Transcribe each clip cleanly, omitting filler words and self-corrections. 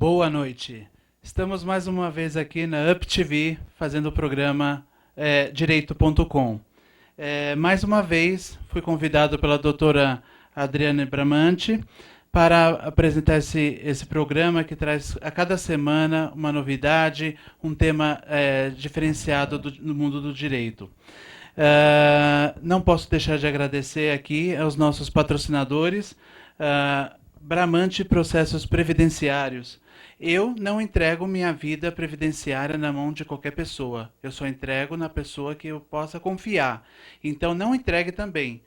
Boa noite. Estamos mais uma vez aqui na UpTV fazendo o programa Direito.com. Mais uma vez fui convidado pela doutora Adriane Bramante para apresentar esse programa que traz a cada semana uma novidade, um tema diferenciado no mundo do direito. Não posso deixar de agradecer aqui aos nossos patrocinadores, Bramante Processos Previdenciários. Eu não entrego minha vida previdenciária na mão de qualquer pessoa. Eu só entrego na pessoa que eu possa confiar. Então, não entregue também.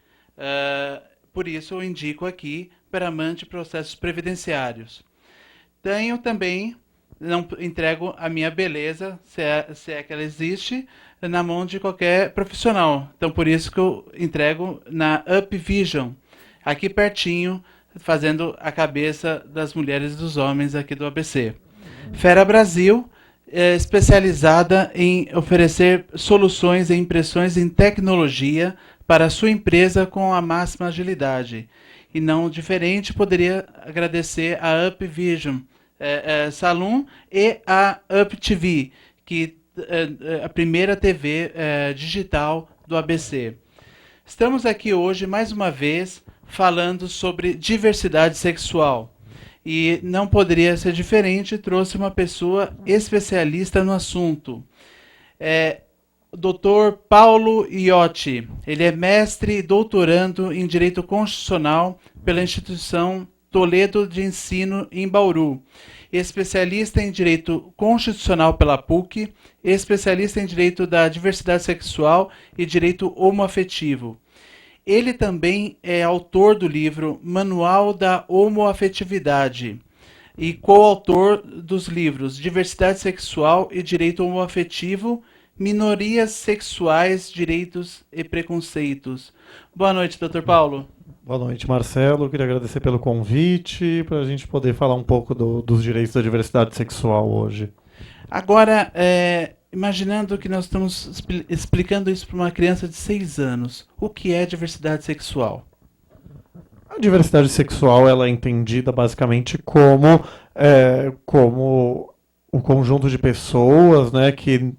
Por isso, eu indico aqui Bramante Processos Previdenciários. Tenho também, não entrego a minha beleza, se é que ela existe, na mão de qualquer profissional. Então, por isso que eu entrego na UpVision, aqui pertinho, fazendo a cabeça das mulheres e dos homens aqui do ABC. Fera Brasil é especializada em oferecer soluções e impressões em tecnologia para a sua empresa com a máxima agilidade. E não diferente, poderia agradecer a UpVision Salon e a UpTV, que é a primeira TV digital do ABC. Estamos aqui hoje, mais uma vez, falando sobre diversidade sexual. E não poderia ser diferente, trouxe uma pessoa especialista no assunto. O Dr. Paulo Iotti. Ele é mestre e doutorando em Direito Constitucional pela instituição Toledo de Ensino em Bauru. Especialista em Direito Constitucional pela PUC, especialista em Direito da Diversidade Sexual e Direito Homoafetivo. Ele também é autor do livro Manual da Homoafetividade e coautor dos livros Diversidade Sexual e Direito Homoafetivo, Minorias Sexuais, Direitos e Preconceitos. Boa noite, Dr. Paulo. Boa noite, Marcelo. Queria agradecer pelo convite para a gente poder falar um pouco dos direitos da diversidade sexual hoje. Agora, imaginando que nós estamos explicando isso para uma criança de 6 anos, o que é diversidade sexual? A diversidade sexual ela é entendida basicamente como o conjunto de pessoas, né, que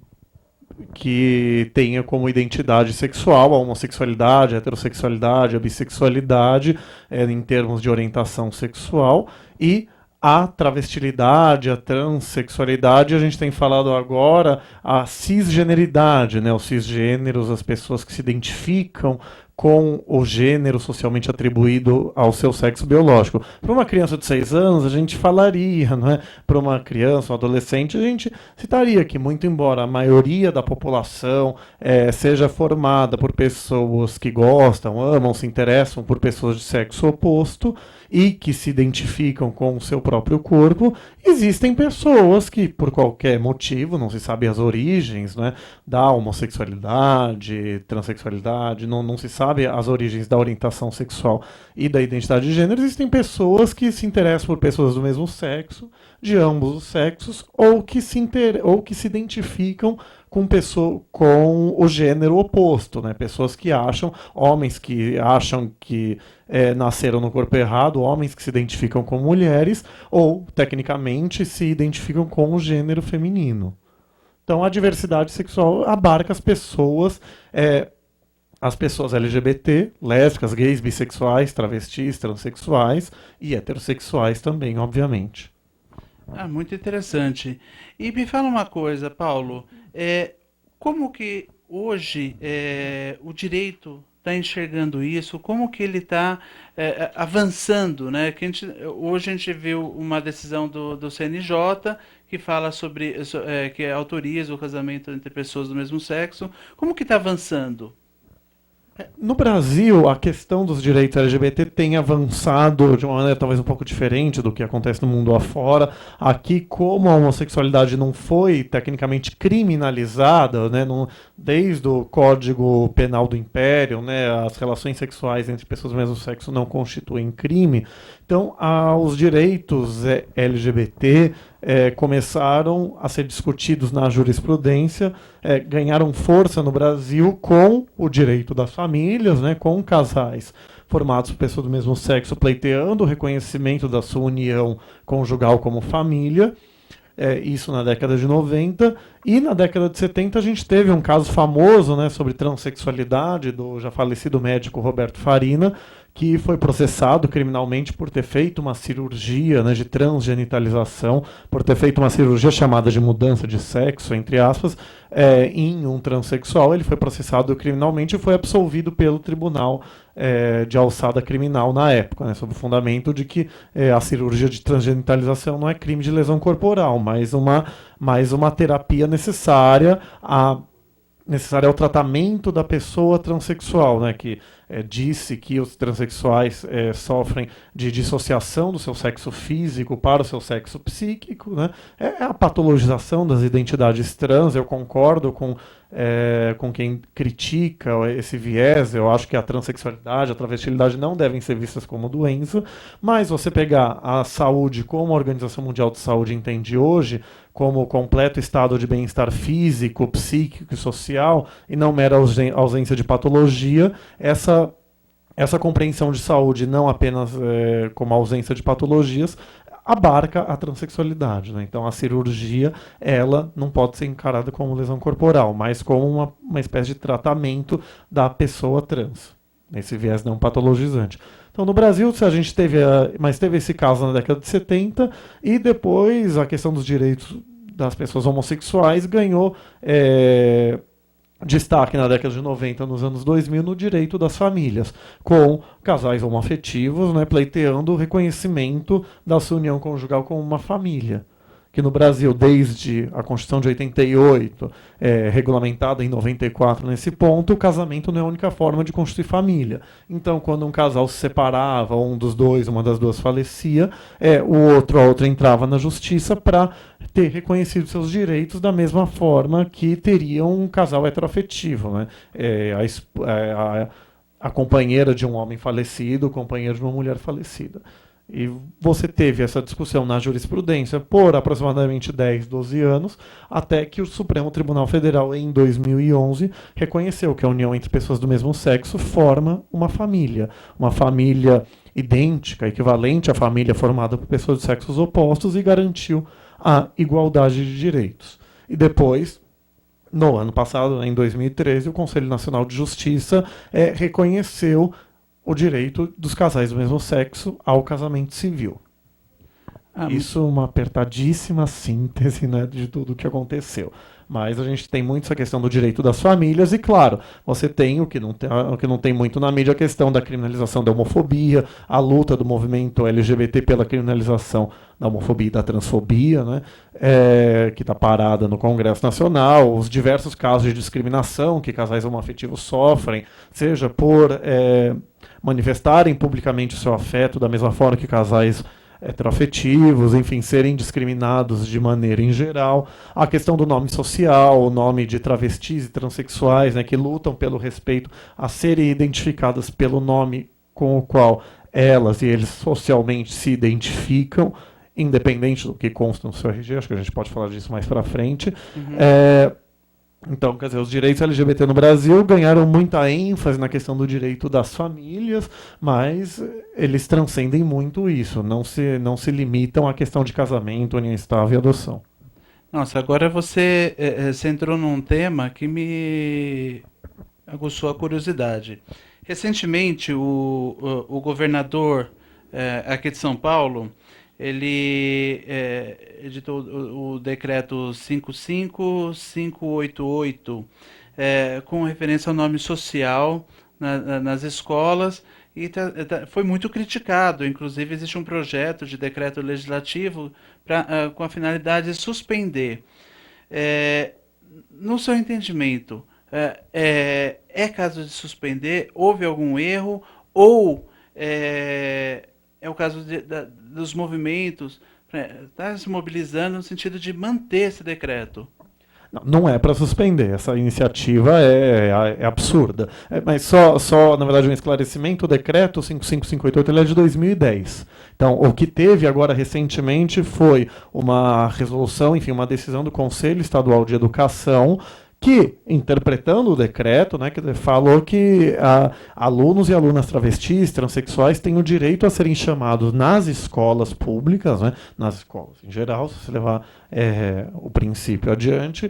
tenha como identidade sexual a homossexualidade, a heterossexualidade, a bissexualidade, em termos de orientação sexual, e a travestilidade, a transexualidade, a gente tem falado agora a cisgeneridade, né? Os cisgêneros, as pessoas que se identificam com o gênero socialmente atribuído ao seu sexo biológico. Para uma criança de 6 anos, a gente falaria, não é? Para uma criança, um adolescente, a gente citaria que, muito embora a maioria da população seja formada por pessoas que gostam, amam, se interessam por pessoas de sexo oposto, e que se identificam com o seu próprio corpo, existem pessoas que, por qualquer motivo, não se sabe as origens, né, da homossexualidade, transexualidade, não se sabe as origens da orientação sexual e da identidade de gênero, existem pessoas que se interessam por pessoas do mesmo sexo, de ambos os sexos, ou que se identificam com o gênero oposto, né? Pessoas que acham, homens que acham que nasceram no corpo errado, homens que se identificam com mulheres, ou, tecnicamente, se identificam com o gênero feminino. Então, a diversidade sexual abarca as pessoas LGBT, lésbicas, gays, bissexuais, travestis, transexuais e heterossexuais também, obviamente. Muito interessante. E me fala uma coisa, Paulo, como que hoje o direito está enxergando isso? Como que ele está avançando, né? Hoje a gente viu uma decisão do CNJ que fala sobre que autoriza o casamento entre pessoas do mesmo sexo. Como que está avançando? No Brasil, a questão dos direitos LGBT tem avançado de uma maneira talvez um pouco diferente do que acontece no mundo afora. Aqui, como a homossexualidade não foi tecnicamente criminalizada, né, desde o Código Penal do Império, né, as relações sexuais entre pessoas do mesmo sexo não constituem crime. Então, os direitos LGBT começaram a ser discutidos na jurisprudência, ganharam força no Brasil com o direito das famílias, né, com casais formados por pessoas do mesmo sexo pleiteando o reconhecimento da sua união conjugal como família. Isso na década de 90, e na década de 70 a gente teve um caso famoso, né, sobre transexualidade do já falecido médico Roberto Farina, que foi processado criminalmente por ter feito uma cirurgia, né, de transgenitalização, por ter feito uma cirurgia chamada de mudança de sexo, entre aspas, em um transexual. Ele foi processado criminalmente e foi absolvido pelo tribunal de alçada criminal na época, né, sob o fundamento de que a cirurgia de transgenitalização não é crime de lesão corporal, mas uma terapia necessária ao tratamento da pessoa transexual, né, que disse que os transexuais sofrem de dissociação do seu sexo físico para o seu sexo psíquico, né? É a patologização das identidades trans. Eu concordo com quem critica esse viés. Eu acho que a transexualidade, a travestilidade não devem ser vistas como doença, mas você pegar a saúde como a Organização Mundial de Saúde entende hoje, como completo estado de bem-estar físico, psíquico e social, e não mera ausência de patologia, essa compreensão de saúde, não apenas como ausência de patologias, abarca a transexualidade, né? Então a cirurgia, ela não pode ser encarada como lesão corporal, mas como uma espécie de tratamento da pessoa trans, esse viés não patologizante. Então, no Brasil, a gente teve esse caso na década de 70, e depois a questão dos direitos das pessoas homossexuais ganhou destaque na década de 90, nos anos 2000, no direito das famílias, com casais homoafetivos, né, pleiteando o reconhecimento da sua união conjugal como uma família. Que no Brasil, desde a Constituição de 88, regulamentada em 94 nesse ponto, o casamento não é a única forma de constituir família. Então, quando um casal se separava, ou uma das duas falecia, a outra entrava na justiça para ter reconhecido seus direitos da mesma forma que teria um casal heteroafetivo, né? A companheira de um homem falecido, o companheiro de uma mulher falecida. E você teve essa discussão na jurisprudência por aproximadamente 10, 12 anos, até que o Supremo Tribunal Federal, em 2011, reconheceu que a união entre pessoas do mesmo sexo forma uma família idêntica, equivalente à família formada por pessoas de sexos opostos, e garantiu a igualdade de direitos. E depois, no ano passado, em 2013, o Conselho Nacional de Justiça reconheceu o direito dos casais do mesmo sexo ao casamento civil. Isso é uma apertadíssima síntese, né, de tudo o que aconteceu. Mas a gente tem muito essa questão do direito das famílias, e claro, você tem o que não tem muito na mídia, a questão da criminalização da homofobia, a luta do movimento LGBT pela criminalização da homofobia e da transfobia, né, que está parada no Congresso Nacional, os diversos casos de discriminação que casais homoafetivos sofrem, seja por manifestarem publicamente o seu afeto da mesma forma que casais heteroafetivos, enfim, serem discriminados de maneira em geral. A questão do nome social, o nome de travestis e transexuais, né, que lutam pelo respeito a serem identificadas pelo nome com o qual elas e eles socialmente se identificam, independente do que consta no seu RG. Acho que a gente pode falar disso mais para frente. Então, quer dizer, os direitos LGBT no Brasil ganharam muita ênfase na questão do direito das famílias, mas eles transcendem muito isso, não se limitam à questão de casamento, união estável e adoção. Nossa, agora você entrou num tema que me aguçou a curiosidade. Recentemente, o governador aqui de São Paulo, ele editou o decreto 55588, com referência ao nome social nas escolas, e foi muito criticado. Inclusive, existe um projeto de decreto legislativo com a finalidade de suspender. No seu entendimento, é caso de suspender? Houve algum erro? Ou é o caso dos movimentos, está se mobilizando no sentido de manter esse decreto? Não é para suspender, essa iniciativa é absurda. Mas na verdade, um esclarecimento, o decreto 5558 ele é de 2010. Então, o que teve agora recentemente foi uma resolução, enfim, uma decisão do Conselho Estadual de Educação, que, interpretando o decreto, né, que falou que alunos e alunas travestis, transexuais têm o direito a serem chamados nas escolas públicas, né, nas escolas em geral, se você levar o princípio adiante,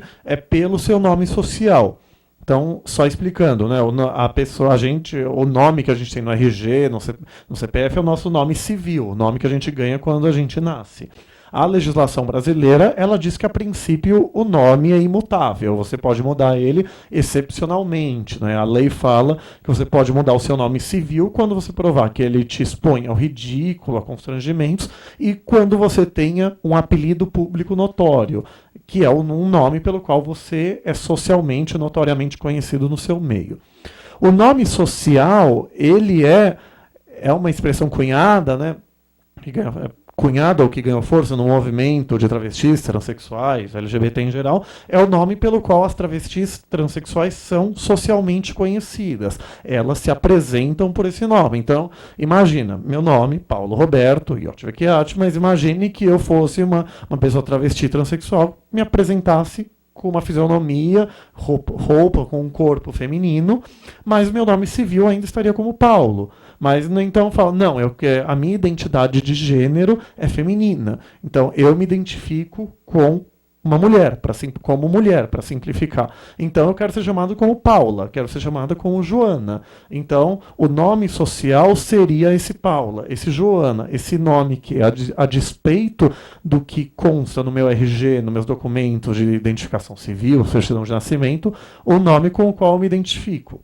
pelo seu nome social. Então, só explicando, né, o nome que a gente tem no RG, no CPF, é o nosso nome civil, o nome que a gente ganha quando a gente nasce. A legislação brasileira, ela diz que, a princípio, o nome é imutável. Você pode mudar ele excepcionalmente, né? A lei fala que você pode mudar o seu nome civil quando você provar que ele te expõe ao ridículo, a constrangimentos, e quando você tenha um apelido público notório, que é um nome pelo qual você é socialmente, notoriamente conhecido no seu meio. O nome social, ele é uma expressão cunhada, né? Cunhada ou que ganhou força no movimento de travestis, transexuais, LGBT em geral, é o nome pelo qual as travestis transexuais são socialmente conhecidas. Elas se apresentam por esse nome. Então, imagina, meu nome, Paulo Roberto Iotvechiati, mas imagine que eu fosse uma pessoa travesti transexual, me apresentasse com uma fisionomia, roupa com um corpo feminino, mas meu nome civil ainda estaria como Paulo. Mas então falo, não, a minha identidade de gênero é feminina. Então eu me identifico com uma mulher, como mulher, para simplificar. Então eu quero ser chamado como Paula, quero ser chamada como Joana. Então o nome social seria esse Paula, esse Joana, esse nome que, a despeito do que consta no meu RG, nos meus documentos de identificação civil, certidão de nascimento, o nome com o qual eu me identifico.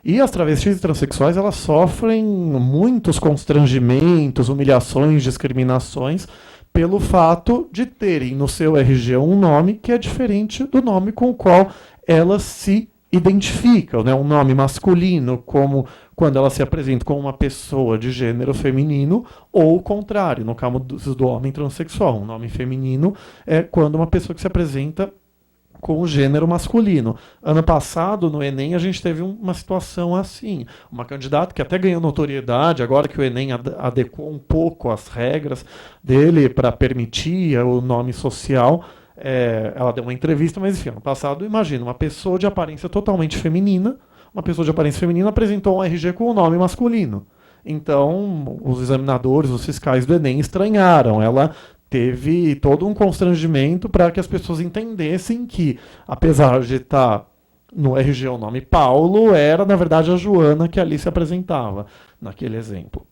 E as travestis e transexuais, elas sofrem muitos constrangimentos, humilhações, discriminações, pelo fato de terem no seu RG um nome que é diferente do nome com o qual elas se identificam, né? Um nome masculino, como quando elas se apresentam como uma pessoa de gênero feminino, ou o contrário, no caso do homem transexual. Um nome feminino é quando uma pessoa que se apresenta com o gênero masculino. Ano passado, no Enem, a gente teve uma situação assim. Uma candidata que até ganhou notoriedade, agora que o Enem adequou um pouco as regras dele para permitir o nome social, ela deu uma entrevista, mas enfim, ano passado, imagina, uma pessoa de aparência totalmente feminina, apresentou um RG com o nome masculino. Então, os examinadores, os fiscais do Enem estranharam. Ela teve todo um constrangimento para que as pessoas entendessem que, apesar de estar no RG o nome Paulo, era, na verdade, a Joana que ali se apresentava, naquele exemplo.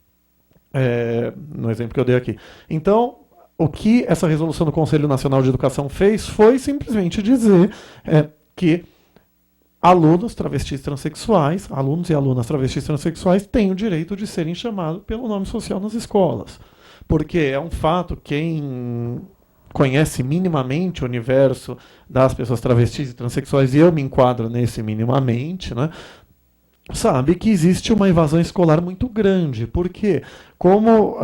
No exemplo que eu dei aqui. Então, o que essa resolução do Conselho Nacional de Educação fez foi simplesmente dizer que alunos travestis transexuais, alunos e alunas travestis transexuais têm o direito de serem chamados pelo nome social nas escolas. Porque é um fato, quem conhece minimamente o universo das pessoas travestis e transexuais, e eu me enquadro nesse minimamente, né, sabe que existe uma evasão escolar muito grande. Porque, como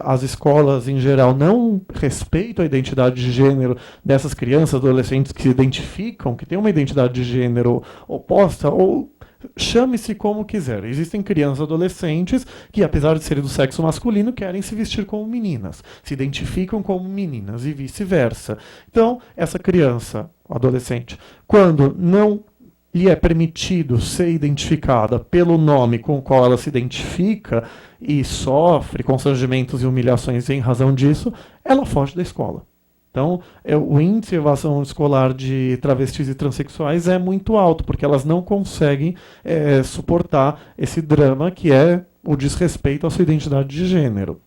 as escolas em geral não respeitam a identidade de gênero dessas crianças, adolescentes que se identificam, que têm uma identidade de gênero oposta, ou chame-se como quiser. Existem crianças e adolescentes que, apesar de serem do sexo masculino, querem se vestir como meninas, se identificam como meninas e vice-versa. Então, essa criança, adolescente, quando não lhe é permitido ser identificada pelo nome com o qual ela se identifica e sofre constrangimentos e humilhações em razão disso, ela foge da escola. Então, o índice de evasão escolar de travestis e transexuais é muito alto, porque elas não conseguem suportar esse drama que é o desrespeito à sua identidade de gênero.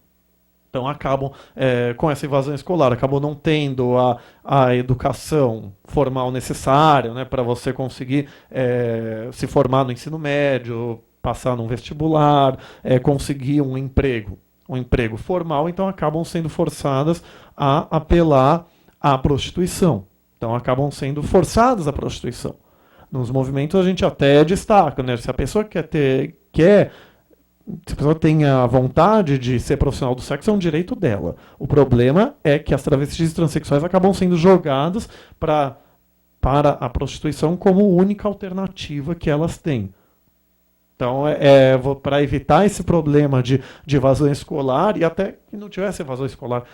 Então, acabam com essa evasão escolar, acabam não tendo a educação formal necessária, né, para você conseguir se formar no ensino médio, passar num vestibular, conseguir um emprego formal, então acabam sendo forçadas a apelar à prostituição. Então acabam sendo forçadas à prostituição. Nos movimentos a gente até destaca, né? Se a pessoa se a pessoa tem a vontade de ser profissional do sexo, é um direito dela. O problema é que as travestis e transexuais acabam sendo jogadas para para a prostituição como única alternativa que elas têm. Então, para evitar esse problema de evasão escolar, e até que não tivesse evasão escolar,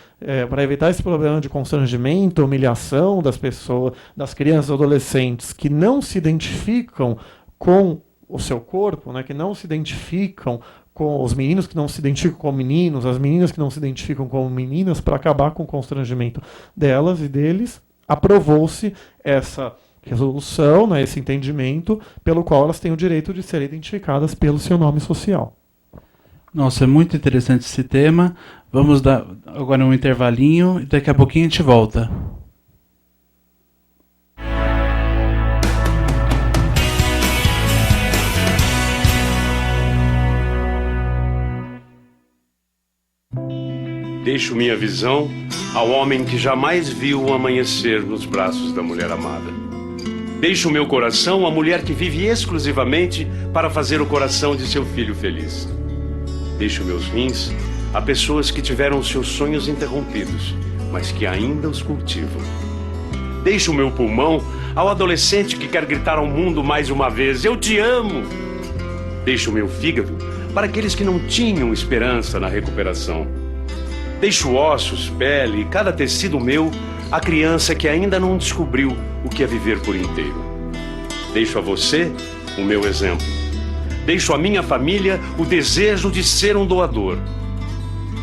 para evitar esse problema de constrangimento, humilhação das pessoas, das crianças e adolescentes que não se identificam com o seu corpo, né, que não se identificam com os meninos que não se identificam com meninos, as meninas que não se identificam com meninas, para acabar com o constrangimento delas e deles, aprovou-se essa resolução, né, esse entendimento, pelo qual elas têm o direito de serem identificadas pelo seu nome social. Nossa, é muito interessante esse tema. Vamos dar agora um intervalinho e daqui a pouquinho a gente volta. Deixo minha visão ao homem que jamais viu o amanhecer nos braços da mulher amada. Deixo o meu coração à mulher que vive exclusivamente para fazer o coração de seu filho feliz. Deixo meus rins a pessoas que tiveram seus sonhos interrompidos, mas que ainda os cultivam. Deixo o meu pulmão ao adolescente que quer gritar ao mundo mais uma vez: eu te amo! Deixo o meu fígado para aqueles que não tinham esperança na recuperação. Deixo ossos, pele e cada tecido meu à criança que ainda não descobriu o que é viver por inteiro. Deixo a você o meu exemplo. Deixo à minha família o desejo de ser um doador.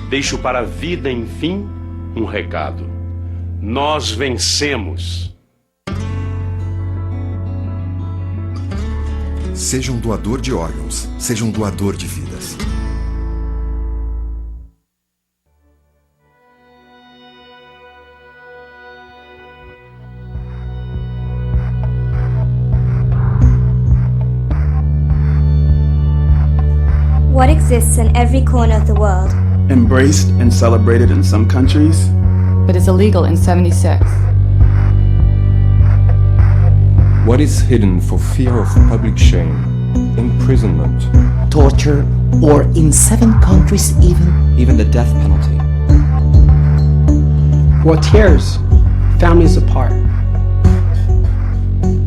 Deixo para a vida, enfim, um recado. Nós vencemos. Seja um doador de órgãos, seja um doador de vidas. What exists in every corner of the world? Embraced and celebrated in some countries, but is illegal in 76. What is hidden for fear of public shame, imprisonment, torture, or in 7 countries even the death penalty? What tears families apart?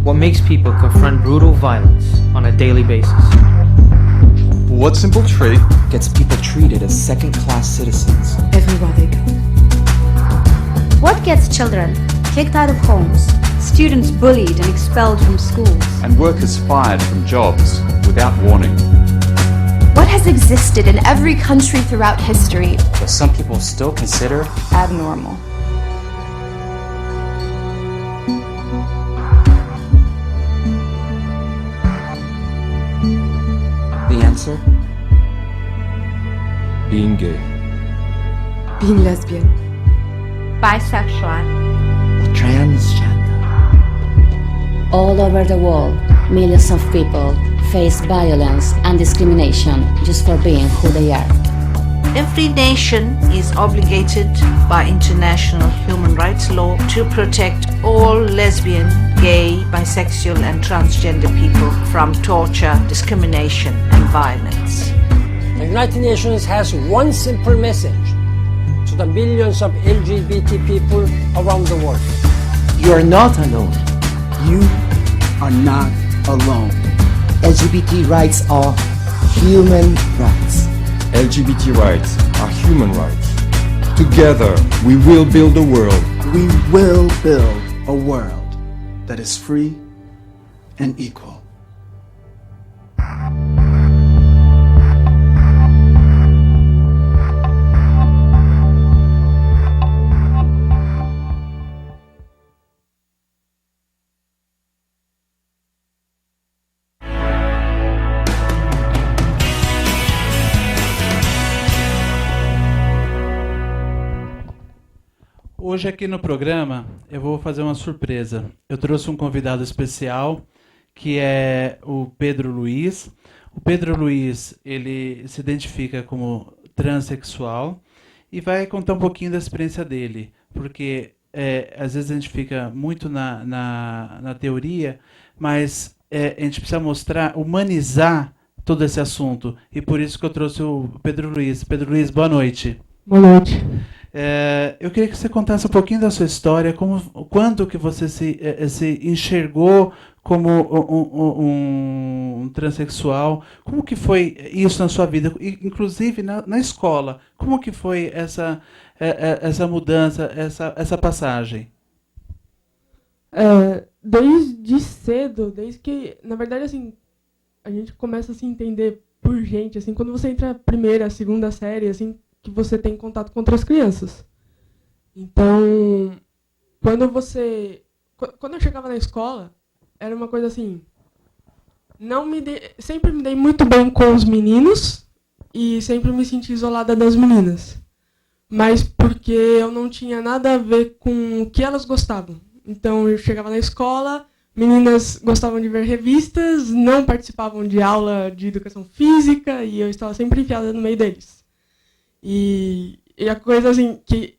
What makes people confront brutal violence on a daily basis? What simple trait gets people treated as second-class citizens everywhere they go? What gets children kicked out of homes, students bullied and expelled from schools, and workers fired from jobs without warning? What has existed in every country throughout history, but some people still consider abnormal? The answer? Being gay. Being lesbian. bisexual, transgender. All over the world, millions of people face violence and discrimination just for being who they are. Every nation is obligated by international human rights law to protect all lesbian, gay, bisexual and transgender people from torture, discrimination and violence. The United Nations has one simple message to the millions of LGBT people around the world. You are not alone. You are not alone. LGBT rights are human rights. LGBT rights are human rights. Together, we will build a world. We will build a world that is free and equal. Hoje aqui no programa eu vou fazer uma surpresa. Eu trouxe um convidado especial, que é o Pedro Luiz. O Pedro Luiz, ele se identifica como transexual e vai contar um pouquinho da experiência dele, porque às vezes a gente fica muito na teoria, mas a gente precisa mostrar, humanizar todo esse assunto, e por isso que eu trouxe o Pedro Luiz. Pedro Luiz, boa noite. Boa noite. Eu queria que você contasse um pouquinho da sua história, quando que você se enxergou como um transexual, como que foi isso na sua vida, inclusive na escola, como que foi essa mudança, essa passagem? Desde cedo, desde que, na verdade, assim, a gente começa a se entender por gente, assim, quando você entra na primeira, segunda série, assim, que você tem contato com outras crianças. Então, quando eu chegava na escola, era uma coisa assim, sempre me dei muito bem com os meninos e sempre me senti isolada das meninas. Mas porque eu não tinha nada a ver com o que elas gostavam. Então, eu chegava na escola, meninas gostavam de ver revistas, não participavam de aula de educação física e eu estava sempre enfiada no meio deles. E a coisa assim, que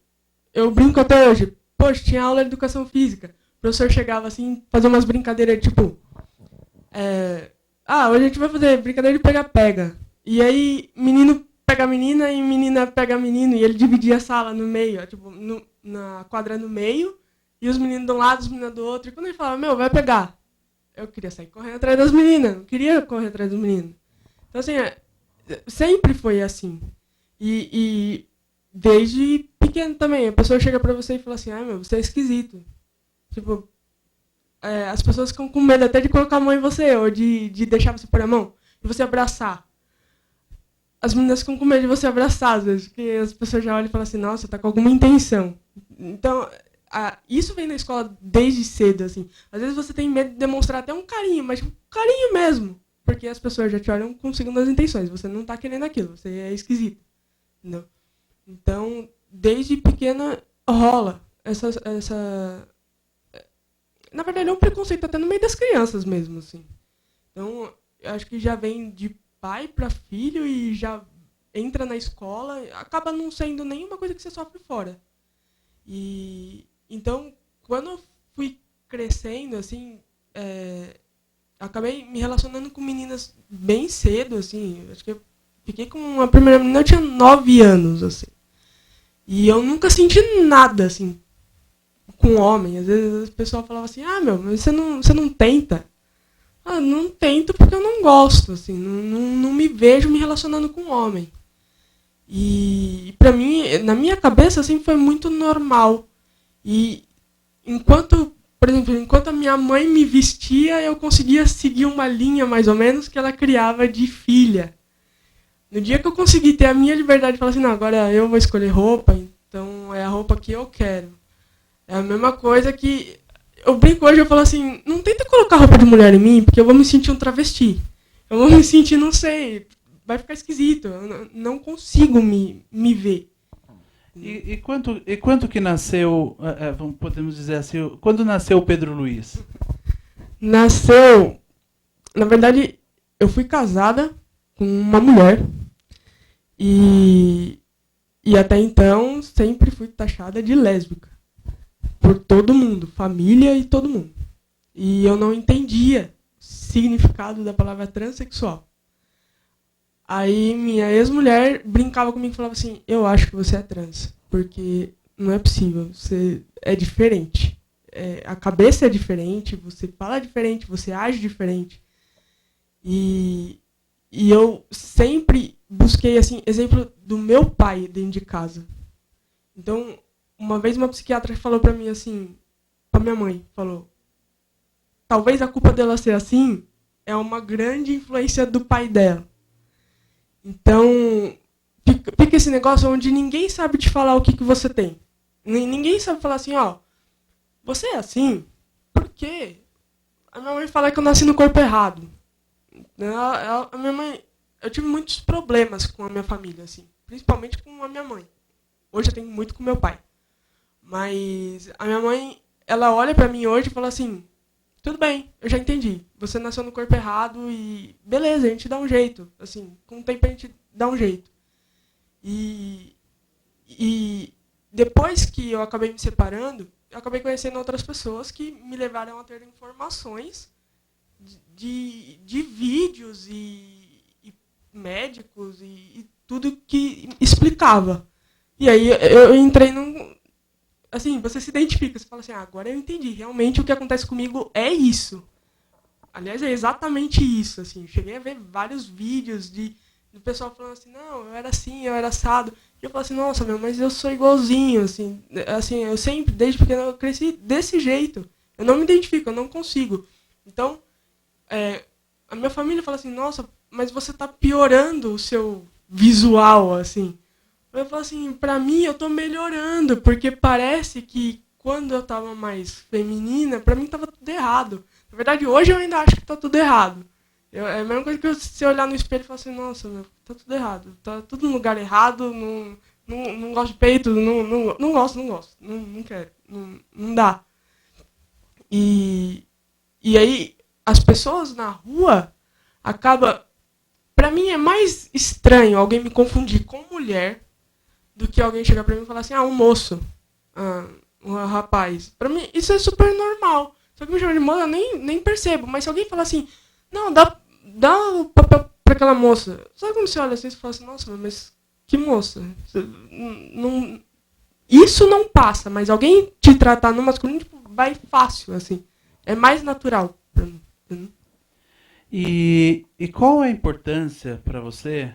eu brinco até hoje, poxa, tinha aula de educação física, o professor chegava assim, fazia umas brincadeiras tipo, hoje a gente vai fazer brincadeira de pega-pega. E aí, menino pega a menina e menina pega menino, e ele dividia a sala no meio, tipo, na quadra no meio, e os meninos de um lado, os meninos do outro, e quando ele falava, vai pegar, eu queria sair correndo atrás das meninas, não queria correr atrás dos meninos. Então assim, sempre foi assim. E desde pequeno também, a pessoa chega pra você e fala assim, você é esquisito. Tipo, as pessoas ficam com medo até de colocar a mão em você, ou de deixar você pôr a mão, e você abraçar. As meninas ficam com medo de você abraçar, às vezes, porque as pessoas já olham e falam assim, nossa, tá com alguma intenção. Então, isso vem na escola desde cedo, assim. Às vezes você tem medo de demonstrar até um carinho, mas um carinho mesmo, porque as pessoas já te olham com segundas intenções, você não tá querendo aquilo, você é esquisito. Não. Então, desde pequena rola essa na verdade é um preconceito até no meio das crianças mesmo, assim. Então, eu acho que já vem de pai para filho e já entra na escola, acaba não sendo nenhuma coisa que você sofre fora. E então, quando eu fui crescendo, assim, acabei me relacionando com meninas bem cedo, assim. Acho que eu fiquei com a primeira menina, eu tinha 9 anos, assim. E eu nunca senti nada, assim, com homem. Às vezes o pessoal falava assim, mas você não tenta? Não tento porque eu não gosto, assim, não me vejo me relacionando com homem. E pra mim, na minha cabeça, assim, foi muito normal. E por exemplo, enquanto a minha mãe me vestia, eu conseguia seguir uma linha, mais ou menos, que ela criava de filha. No dia que eu consegui ter a minha liberdade de falar assim, não, agora eu vou escolher roupa, então é a roupa que eu quero. É a mesma coisa que... Eu brinco hoje, eu falo assim, não tenta colocar roupa de mulher em mim, porque eu vou me sentir um travesti. Eu vou me sentir, não sei, vai ficar esquisito. Eu não consigo me ver. E quando que nasceu, podemos dizer assim, quando nasceu o Pedro Luiz? Nasceu... Na verdade, eu fui casada com uma mulher. E até então, sempre fui taxada de lésbica. Por todo mundo, família e todo mundo. E eu não entendia o significado da palavra transexual. Aí minha ex-mulher brincava comigo e falava assim, eu acho que você é trans, porque não é possível, você é diferente. A cabeça é diferente, você fala diferente, você age diferente. E eu sempre busquei assim, exemplo do meu pai dentro de casa. Então, uma vez uma psiquiatra falou pra mim assim, pra minha mãe, falou, talvez a culpa dela ser assim é uma grande influência do pai dela. Então, fica esse negócio onde ninguém sabe te falar o que você tem. Ninguém sabe falar assim, você é assim? Por quê? A minha mãe fala que eu nasci no corpo errado. A minha mãe, eu tive muitos problemas com a minha família, assim, principalmente com a minha mãe. Hoje eu tenho muito com meu pai. Mas a minha mãe, ela olha pra mim hoje e fala assim, tudo bem, eu já entendi. Você nasceu no corpo errado e beleza, a gente dá um jeito. Assim, com o tempo a gente dá um jeito. E depois que eu acabei me separando, eu acabei conhecendo outras pessoas que me levaram a ter informações de vídeos e médicos e tudo que explicava. E aí eu entrei num... Assim, você se identifica, você fala assim, agora eu entendi, realmente o que acontece comigo é isso. Aliás, é exatamente isso, assim. Cheguei a ver vários vídeos do pessoal falando assim, não, eu era assim, eu era assado. E eu falo assim, nossa, mas eu sou igualzinho, assim, eu sempre, desde pequeno, eu cresci desse jeito. Eu não me identifico, eu não consigo. Então, a minha família fala assim, nossa, mas você tá piorando o seu visual, assim. Eu falo assim, pra mim eu tô melhorando, porque parece que quando eu tava mais feminina, pra mim tava tudo errado. Na verdade, hoje eu ainda acho que tá tudo errado. É a mesma coisa que você olhar no espelho e falar assim, nossa, tá tudo errado. Tá tudo no lugar errado, não gosto de peito, não gosto, não quero, não dá. E aí, as pessoas na rua acabam... Pra mim é mais estranho alguém me confundir com mulher do que alguém chegar pra mim e falar assim, um moço, um rapaz. Pra mim, isso é super normal. Só que me chama de moça, eu nem percebo. Mas se alguém falar assim, não, dá o papel pra aquela moça. Sabe quando você olha assim e fala assim, nossa, mas que moça? Isso não passa, mas alguém te tratar no masculino, tipo, vai fácil, assim. É mais natural pra mim. E qual a importância para você?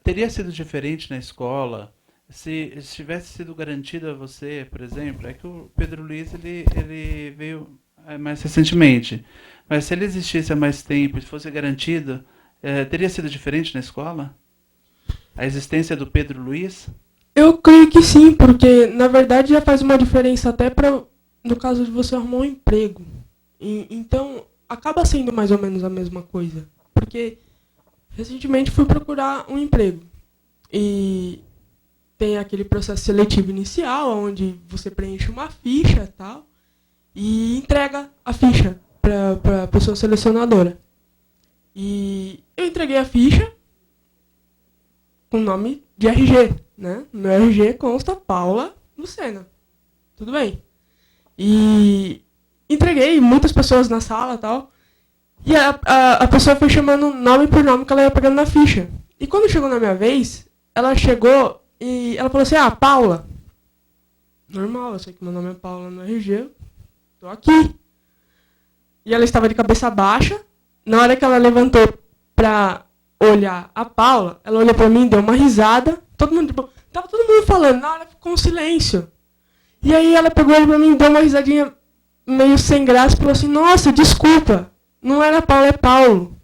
Teria sido diferente na escola se tivesse sido garantido a você, por exemplo, é que o Pedro Luiz ele veio mais recentemente, mas se ele existisse há mais tempo e fosse garantido, teria sido diferente na escola? A existência do Pedro Luiz? Eu creio que sim, porque na verdade já faz uma diferença até no caso de você arrumar um emprego. Então acaba sendo mais ou menos a mesma coisa, porque recentemente fui procurar um emprego e tem aquele processo seletivo inicial, onde você preenche uma ficha e tal, e entrega a ficha para a pessoa selecionadora. E eu entreguei a ficha com o nome de RG, né? No meu RG consta Paula Lucena. Tudo bem. E entreguei, muitas pessoas na sala e tal, e a pessoa foi chamando nome por nome que ela ia pegando na ficha. E quando chegou na minha vez, ela chegou e ela falou assim, Paula. Normal, eu sei que meu nome é Paula no RG, tô aqui. E ela estava de cabeça baixa. Na hora que ela levantou pra olhar a Paula, ela olhou pra mim, deu uma risada. Tava todo mundo falando, na hora ficou um silêncio. E aí ela pegou pra mim, deu uma risadinha meio sem graça e falou assim, nossa, desculpa, não era Paula, é Paulo.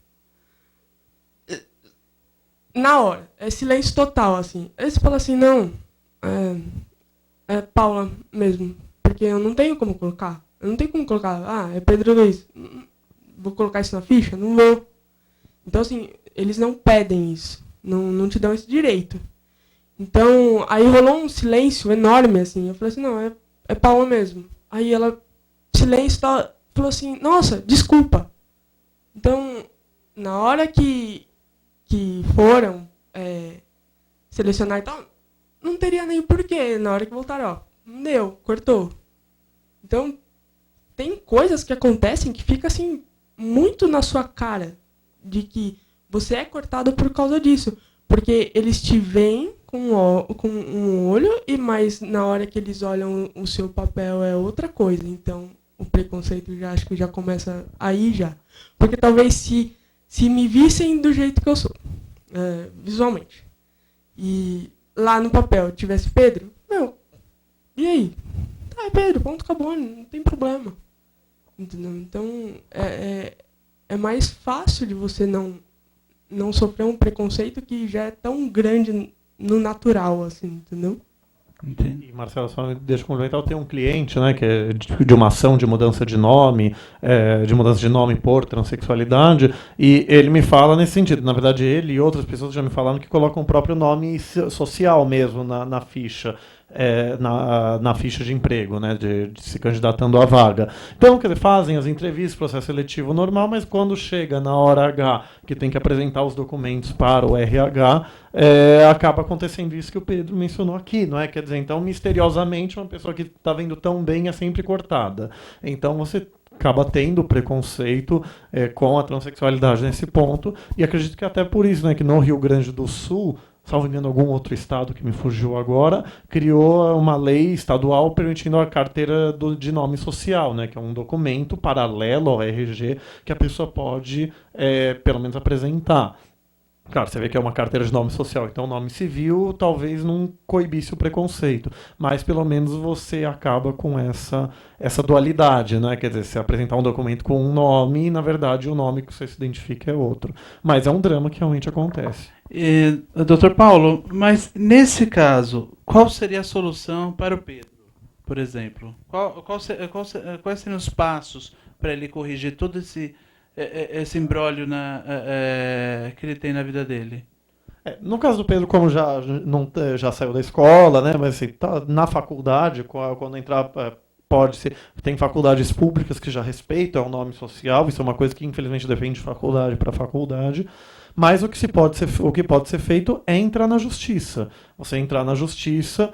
Na hora, é silêncio total, assim. Aí você fala assim, não, é Paula mesmo, porque eu não tenho como colocar. Eu não tenho como colocar, é Pedro Luiz. Vou colocar isso na ficha? Não vou. Então, assim, eles não pedem isso, não te dão esse direito. Então, aí rolou um silêncio enorme, assim. Eu falei assim, não, é Paula mesmo. Aí ela, silêncio, falou assim, nossa, desculpa. Então, na hora que foram selecionar e tal, não teria nem porquê. Na hora que voltaram, não deu, cortou. Então, tem coisas que acontecem que fica assim, muito na sua cara, de que você é cortado por causa disso. Porque eles te veem com um olho, mas na hora que eles olham o seu papel é outra coisa. Então, o preconceito acho que já começa aí já. Porque talvez se me vissem do jeito que eu sou, visualmente, e lá no papel tivesse Pedro, e aí? Tá, é Pedro, ponto, acabou, não tem problema. Entendeu? Então, é mais fácil de você não sofrer um preconceito que já é tão grande no natural, assim, entendeu? E, Marcelo, só deixa eu complementar, eu tenho um cliente, né, que é de uma ação de mudança de nome por transexualidade, e ele me fala nesse sentido. Na verdade, ele e outras pessoas já me falaram que colocam o próprio nome social mesmo na ficha. Na ficha de emprego, né, de se candidatando à vaga. Então, que fazem as entrevistas, processo seletivo normal, mas quando chega na hora H, que tem que apresentar os documentos para o RH, acaba acontecendo isso que o Pedro mencionou aqui, não é? Quer dizer, então, misteriosamente, uma pessoa que está vendo tão bem é sempre cortada. Então, você acaba tendo preconceito com a transexualidade nesse ponto, e acredito que até por isso, né, que no Rio Grande do Sul, salvo engano, algum outro estado que me fugiu agora, criou uma lei estadual permitindo a carteira de nome social, né, que é um documento paralelo ao RG que a pessoa pode, pelo menos, apresentar. Claro, você vê que é uma carteira de nome social, então o nome civil talvez não coibisse o preconceito, mas pelo menos você acaba com essa dualidade, né? Quer dizer, você apresentar um documento com um nome e, na verdade, o nome que você se identifica é outro. Mas é um drama que realmente acontece. Dr. Paulo, mas nesse caso, qual seria a solução para o Pedro, por exemplo? Quais seriam os passos para ele corrigir todo esse imbróglio que ele tem na vida dele? No caso do Pedro, como já saiu da escola, né, mas assim, tá na faculdade, quando entrar, pode ser. Tem faculdades públicas que já respeitam o nome social, isso é uma coisa que infelizmente depende de faculdade para faculdade. Mas o que pode ser feito é entrar na justiça. Você entrar na justiça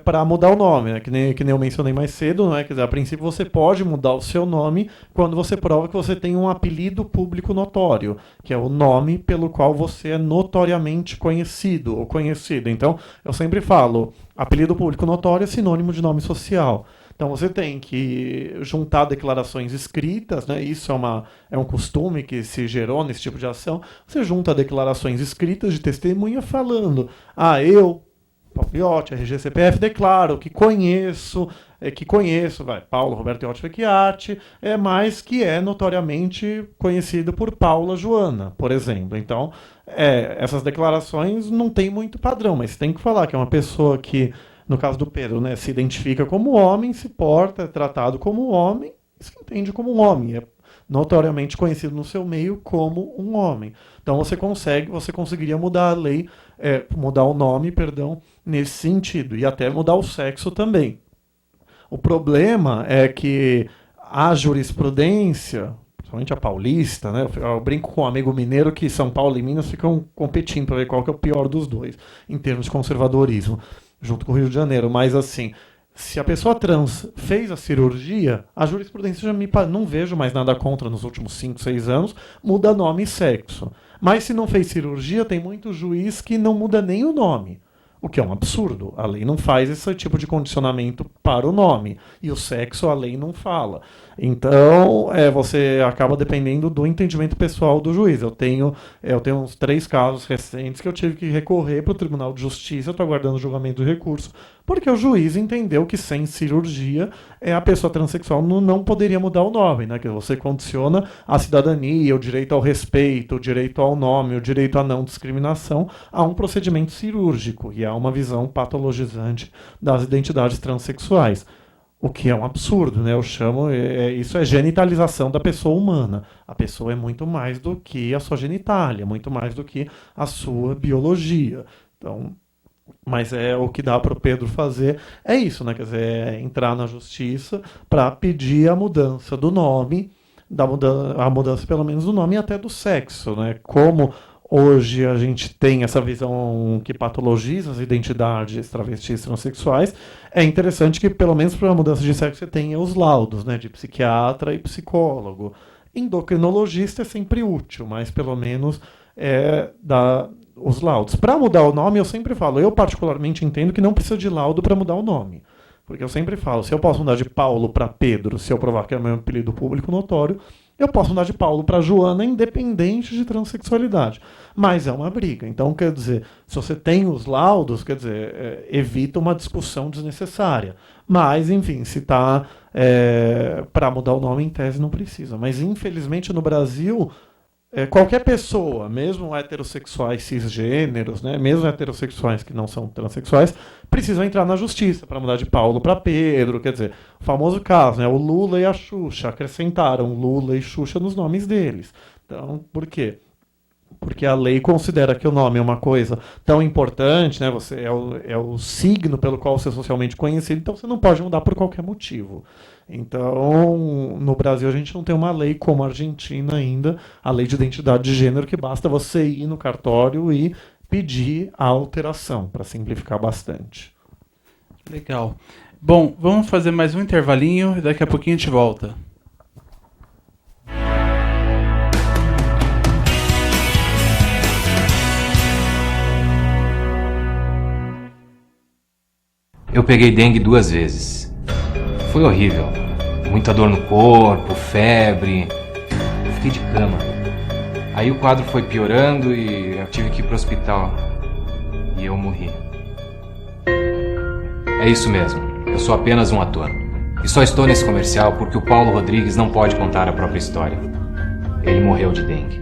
para mudar o nome, né? que nem eu mencionei mais cedo, né? Quer dizer, a princípio você pode mudar o seu nome quando você prova que você tem um apelido público notório, que é o nome pelo qual você é notoriamente conhecido ou conhecida. Então, eu sempre falo, apelido público notório é sinônimo de nome social. Então você tem que juntar declarações escritas, né? Isso é um costume que se gerou nesse tipo de ação. Você junta declarações escritas de testemunha falando: eu, Papiotti, RG-CPF, declaro que conheço, Paulo Roberto Iotti Vecchiati, mas que é notoriamente conhecido por Paula Joana, por exemplo. Então, essas declarações não tem muito padrão, mas tem que falar que é uma pessoa que, no caso do Pedro, né, se identifica como homem, se porta, é tratado como homem, se entende como um homem, é notoriamente conhecido no seu meio como um homem. Então você conseguiria mudar a lei, mudar o nome, nesse sentido, e até mudar o sexo também. O problema é que a jurisprudência, principalmente a paulista, né, eu brinco com um amigo mineiro que São Paulo e Minas ficam competindo para ver qual que é o pior dos dois, em termos de conservadorismo, junto com o Rio de Janeiro, mas assim, se a pessoa trans fez a cirurgia, a jurisprudência não vejo mais nada contra nos últimos 5, 6 anos, muda nome e sexo. Mas se não fez cirurgia, tem muito juiz que não muda nem o nome, o que é um absurdo. A lei não faz esse tipo de condicionamento para o nome, e o sexo a lei não fala. Então, você acaba dependendo do entendimento pessoal do juiz. Eu tenho uns 3 casos recentes que eu tive que recorrer para o Tribunal de Justiça, estou aguardando o julgamento do recurso, porque o juiz entendeu que sem cirurgia a pessoa transexual não poderia mudar o nome, né? Que você condiciona a cidadania, o direito ao respeito, o direito ao nome, o direito à não discriminação a um procedimento cirúrgico, e há uma visão patologizante das identidades transexuais. O que é um absurdo, né? Eu chamo, isso é genitalização da pessoa humana. A pessoa é muito mais do que a sua genitália, muito mais do que a sua biologia. Então, mas o que dá para o Pedro fazer é isso, né? Quer dizer, entrar na justiça para pedir a mudança do nome, a mudança pelo menos do nome e até do sexo, né? Como hoje a gente tem essa visão que patologiza as identidades travestis transexuais, é interessante que, pelo menos para a mudança de sexo, você tenha os laudos, né, de psiquiatra e psicólogo. Endocrinologista é sempre útil, mas pelo menos os laudos. Para mudar o nome, eu sempre falo, eu particularmente entendo que não precisa de laudo para mudar o nome. Porque eu sempre falo, se eu posso mudar de Paulo para Pedro, se eu provar que é o meu apelido público notório, eu posso mudar de Paulo para Joana, independente de transexualidade. Mas é uma briga. Então, quer dizer, se você tem os laudos, quer dizer, evita uma discussão desnecessária. Mas, enfim, se está para mudar o nome, em tese, não precisa. Mas, infelizmente, no Brasil, qualquer pessoa, mesmo heterossexuais cisgêneros, né, mesmo heterossexuais que não são transexuais, precisam entrar na justiça para mudar de Paulo para Pedro. Quer dizer, o famoso caso, né, o Lula e a Xuxa acrescentaram Lula e Xuxa nos nomes deles. Então, por quê? Porque a lei considera que o nome é uma coisa tão importante, né, você é o signo pelo qual você é socialmente conhecido, então você não pode mudar por qualquer motivo. Então, no Brasil, a gente não tem uma lei como a Argentina ainda, a lei de identidade de gênero, que basta você ir no cartório e pedir a alteração, para simplificar bastante. Legal. Bom, vamos fazer mais um intervalinho e daqui a pouquinho a gente volta. Eu peguei dengue 2 vezes. Foi horrível. Muita dor no corpo, febre. Eu fiquei de cama. Aí o quadro foi piorando e eu tive que ir pro hospital. E eu morri. É isso mesmo. Eu sou apenas um ator. E só estou nesse comercial porque o Paulo Rodrigues não pode contar a própria história. Ele morreu de dengue.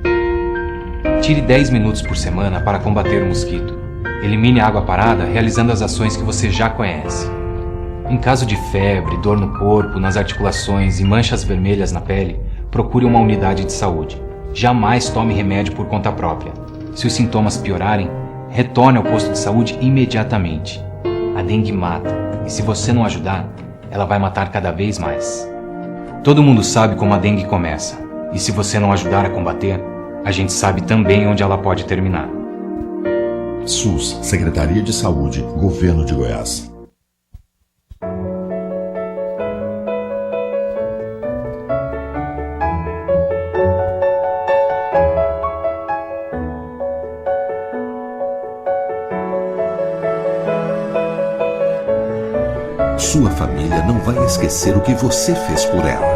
Tire 10 minutos por semana para combater o mosquito. Elimine a água parada realizando as ações que você já conhece. Em caso de febre, dor no corpo, nas articulações e manchas vermelhas na pele, procure uma unidade de saúde. Jamais tome remédio por conta própria. Se os sintomas piorarem, retorne ao posto de saúde imediatamente. A dengue mata, e se você não ajudar, ela vai matar cada vez mais. Todo mundo sabe como a dengue começa, e se você não ajudar a combater, a gente sabe também onde ela pode terminar. SUS, Secretaria de Saúde, Governo de Goiás. Sua família não vai esquecer o que você fez por ela.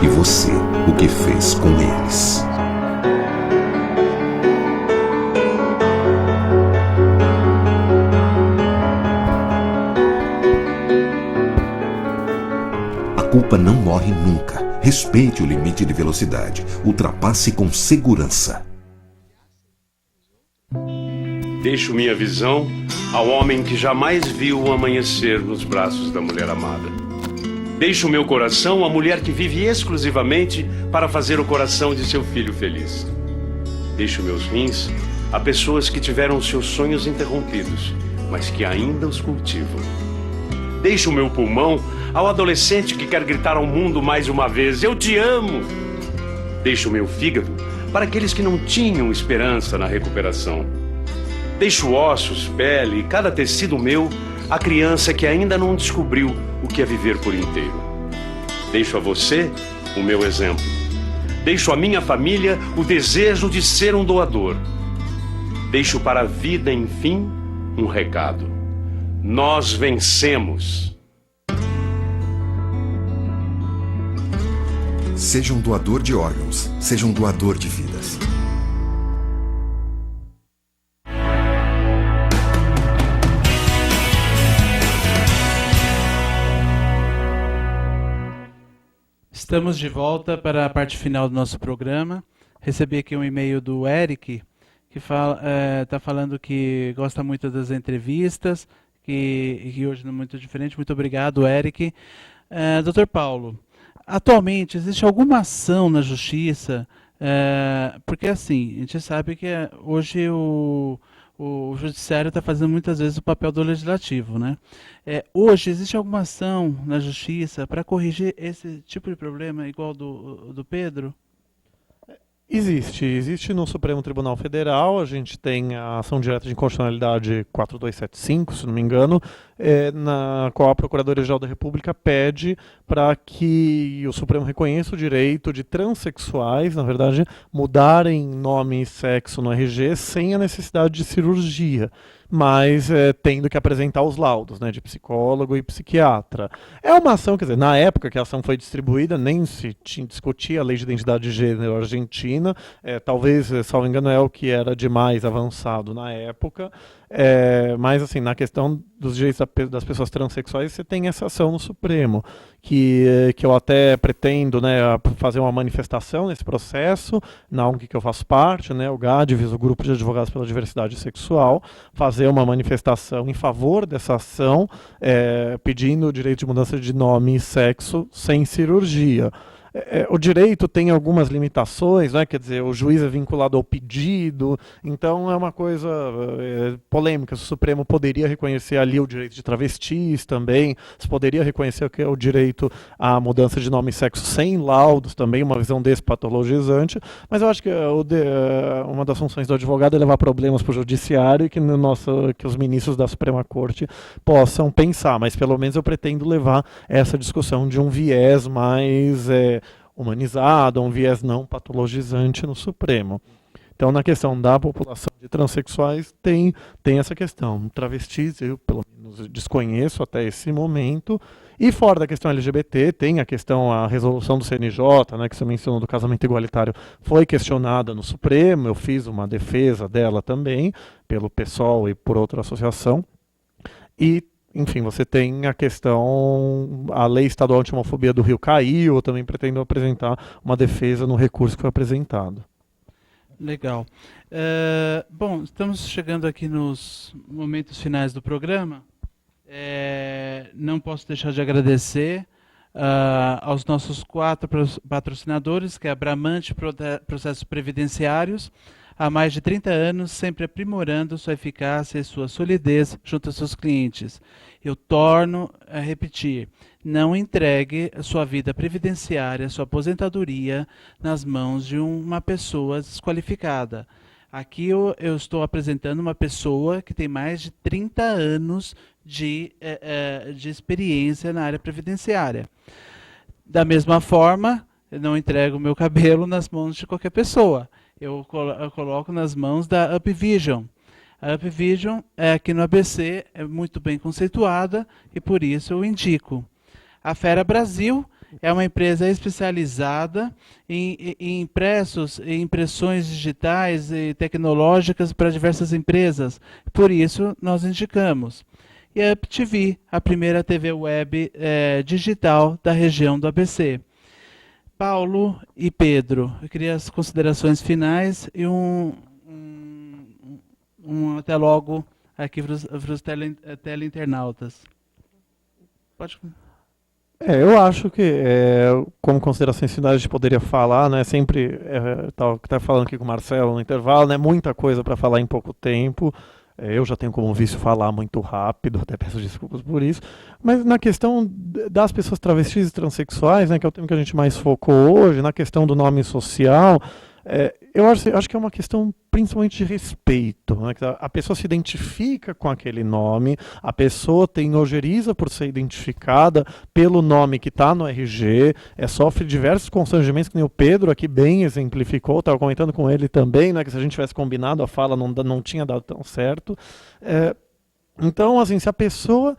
E você, o que fez com eles? A culpa não morre nunca. Respeite o limite de velocidade. Ultrapasse com segurança. Deixo minha visão ao homem que jamais viu o amanhecer nos braços da mulher amada. Deixo meu coração à mulher que vive exclusivamente para fazer o coração de seu filho feliz. Deixo meus rins a pessoas que tiveram seus sonhos interrompidos, mas que ainda os cultivam. Deixo meu pulmão ao adolescente que quer gritar ao mundo mais uma vez: eu te amo! Deixo meu fígado para aqueles que não tinham esperança na recuperação. Deixo ossos, pele e cada tecido meu à criança que ainda não descobriu o que é viver por inteiro. Deixo a você o meu exemplo. Deixo à minha família o desejo de ser um doador. Deixo para a vida, enfim, um recado. Nós vencemos. Seja um doador de órgãos, seja um doador de vidas. Estamos de volta para a parte final do nosso programa. Recebi aqui um e-mail do Eric, que está falando que gosta muito das entrevistas, que hoje não é muito diferente. Muito obrigado, Eric. Dr. Paulo, atualmente existe alguma ação na Justiça? Porque assim, a gente sabe que hoje o Judiciário está fazendo muitas vezes o papel do Legislativo, né? Hoje existe alguma ação na Justiça para corrigir esse tipo de problema igual do Pedro? Existe no Supremo Tribunal Federal. A gente tem a ação direta de inconstitucionalidade 4275, se não me engano, na qual a Procuradoria-Geral da República pede para que o Supremo reconheça o direito de transexuais, na verdade, mudarem nome e sexo no RG sem a necessidade de cirurgia, mas tendo que apresentar os laudos, né, de psicólogo e psiquiatra. É uma ação, quer dizer, na época que a ação foi distribuída, nem se discutia a lei de identidade de gênero argentina, talvez, salvo engano, é o que era de mais avançado na época, mas assim, na questão dos direitos das pessoas transexuais, você tem essa ação no Supremo, que eu até pretendo, né, fazer uma manifestação nesse processo, na ONG que eu faço parte, né, o GADVIS, o Grupo de Advogados pela Diversidade Sexual, fazer uma manifestação em favor dessa ação, pedindo o direito de mudança de nome e sexo sem cirurgia. o direito tem algumas limitações, né? Quer dizer, o juiz é vinculado ao pedido, então é uma coisa polêmica. O Supremo poderia reconhecer ali o direito de travestis também, se poderia reconhecer que é o direito à mudança de nome e sexo sem laudos também, uma visão despatologizante, mas eu acho que uma das funções do advogado é levar problemas para o judiciário e que, que os ministros da Suprema Corte possam pensar, mas pelo menos eu pretendo levar essa discussão de um viés mais humanizado, um viés não patologizante no Supremo. Então, na questão da população de transexuais, tem essa questão. Travestis, eu pelo menos desconheço até esse momento. E fora da questão LGBT, tem a resolução do CNJ, né, que você mencionou, do casamento igualitário, foi questionada no Supremo. Eu fiz uma defesa dela também, pelo PSOL e por outra associação. E enfim, você tem a questão, a lei estadual anti-homofobia do Rio caiu, eu também pretendo apresentar uma defesa no recurso que foi apresentado. Legal. Bom, estamos chegando aqui nos momentos finais do programa. Não posso deixar de agradecer aos nossos 4 patrocinadores, que é a Bramante Processos Previdenciários, há mais de 30 anos, sempre aprimorando sua eficácia e sua solidez junto aos seus clientes. Eu torno a repetir, não entregue sua vida previdenciária, sua aposentadoria nas mãos de uma pessoa desqualificada. Aqui eu estou apresentando uma pessoa que tem mais de 30 anos de experiência na área previdenciária. Da mesma forma, eu não entrego o meu cabelo nas mãos de qualquer pessoa. Eu coloco nas mãos da UpVision. A UpVision aqui no ABC é muito bem conceituada e por isso eu indico. A Fera Brasil é uma empresa especializada em impressões digitais e tecnológicas para diversas empresas. Por isso nós indicamos. E a UpTV, a primeira TV web digital da região do ABC. Paulo e Pedro, eu queria as considerações finais e um até logo aqui para os teleinternautas. Pode. Eu acho que, como considerações finais, a gente poderia falar, né? Sempre tá falando aqui com o Marcelo no intervalo, né? Muita coisa para falar em pouco tempo. Eu já tenho como vício falar muito rápido, até peço desculpas por isso. Mas na questão das pessoas travestis e transexuais, né, que é o tema que a gente mais focou hoje, na questão do nome social, eu acho que é uma questão principalmente de respeito, né? A pessoa se identifica com aquele nome, a pessoa tem ojeriza por ser identificada pelo nome que está no RG, sofre diversos constrangimentos, que nem o Pedro aqui bem exemplificou, estava comentando com ele também, né, que se a gente tivesse combinado a fala não tinha dado tão certo. Então, assim, se a pessoa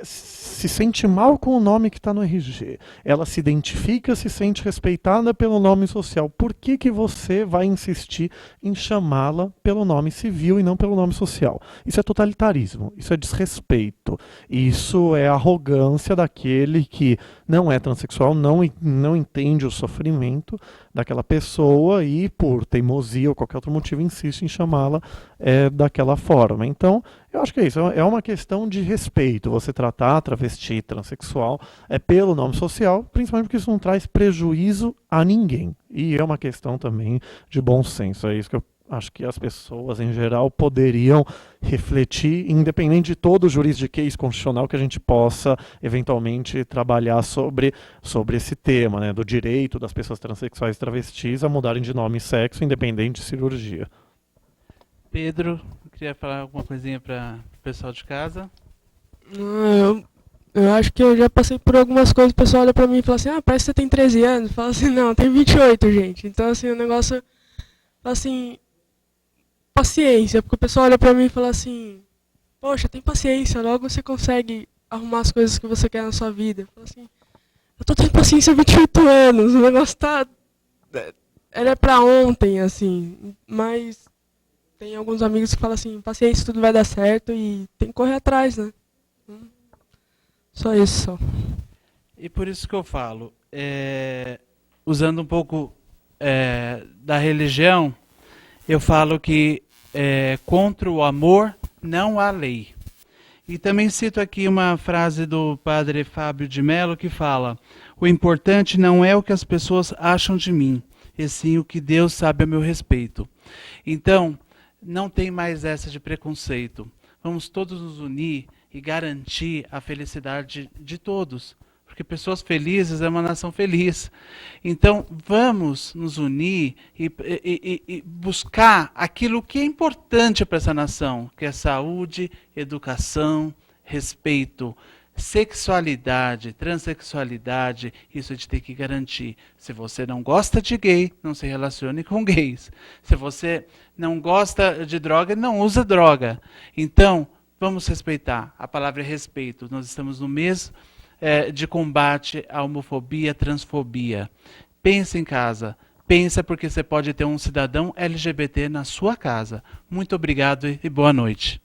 se sente mal com o nome que está no RG, ela se identifica, se sente respeitada pelo nome social, por que você vai insistir em chamá-la pelo nome civil e não pelo nome social? Isso é totalitarismo, isso é desrespeito, isso é arrogância daquele que não é transexual, não entende o sofrimento daquela pessoa e, por teimosia ou qualquer outro motivo, insiste em chamá-la daquela forma. Então, eu acho que é isso, é uma questão de respeito, você tratar a travesti transexual pelo nome social, principalmente porque isso não traz prejuízo a ninguém. E é uma questão também de bom senso, é isso que eu acho que as pessoas em geral poderiam refletir, independente de todo o juridiquês constitucional que a gente possa eventualmente trabalhar sobre esse tema, né, do direito das pessoas transexuais e travestis a mudarem de nome e sexo, independente de cirurgia. Pedro, queria falar alguma coisinha para o pessoal de casa? Eu acho que eu já passei por algumas coisas, o pessoal olha pra mim e fala assim, parece que você tem 13 anos. Fala assim, não, tem 28, gente. Então, assim, o negócio, assim, paciência, porque o pessoal olha pra mim e fala assim, poxa, tem paciência, logo você consegue arrumar as coisas que você quer na sua vida. Fala assim, eu tô tendo paciência há 28 anos, o negócio tá... Ele é pra ontem, assim, mas tem alguns amigos que falam assim, paciência, tudo vai dar certo e tem que correr atrás, né? Só isso, só. E por isso que eu falo, usando um pouco da religião, eu falo que contra o amor não há lei. E também cito aqui uma frase do padre Fábio de Mello que fala: O importante não é o que as pessoas acham de mim, e sim o que Deus sabe a meu respeito. Então, não tem mais essa de preconceito. Vamos todos nos unir e garantir a felicidade de todos. Porque pessoas felizes é uma nação feliz. Então, vamos nos unir e buscar aquilo que é importante para essa nação, que é saúde, educação, respeito, sexualidade, transexualidade, isso a gente tem que garantir. Se você não gosta de gay, não se relacione com gays. Se você não gosta de droga, não usa droga. Então, vamos respeitar. A palavra é respeito. Nós estamos no mês de combate à homofobia, transfobia. Pensa em casa. Pensa porque você pode ter um cidadão LGBT na sua casa. Muito obrigado e boa noite.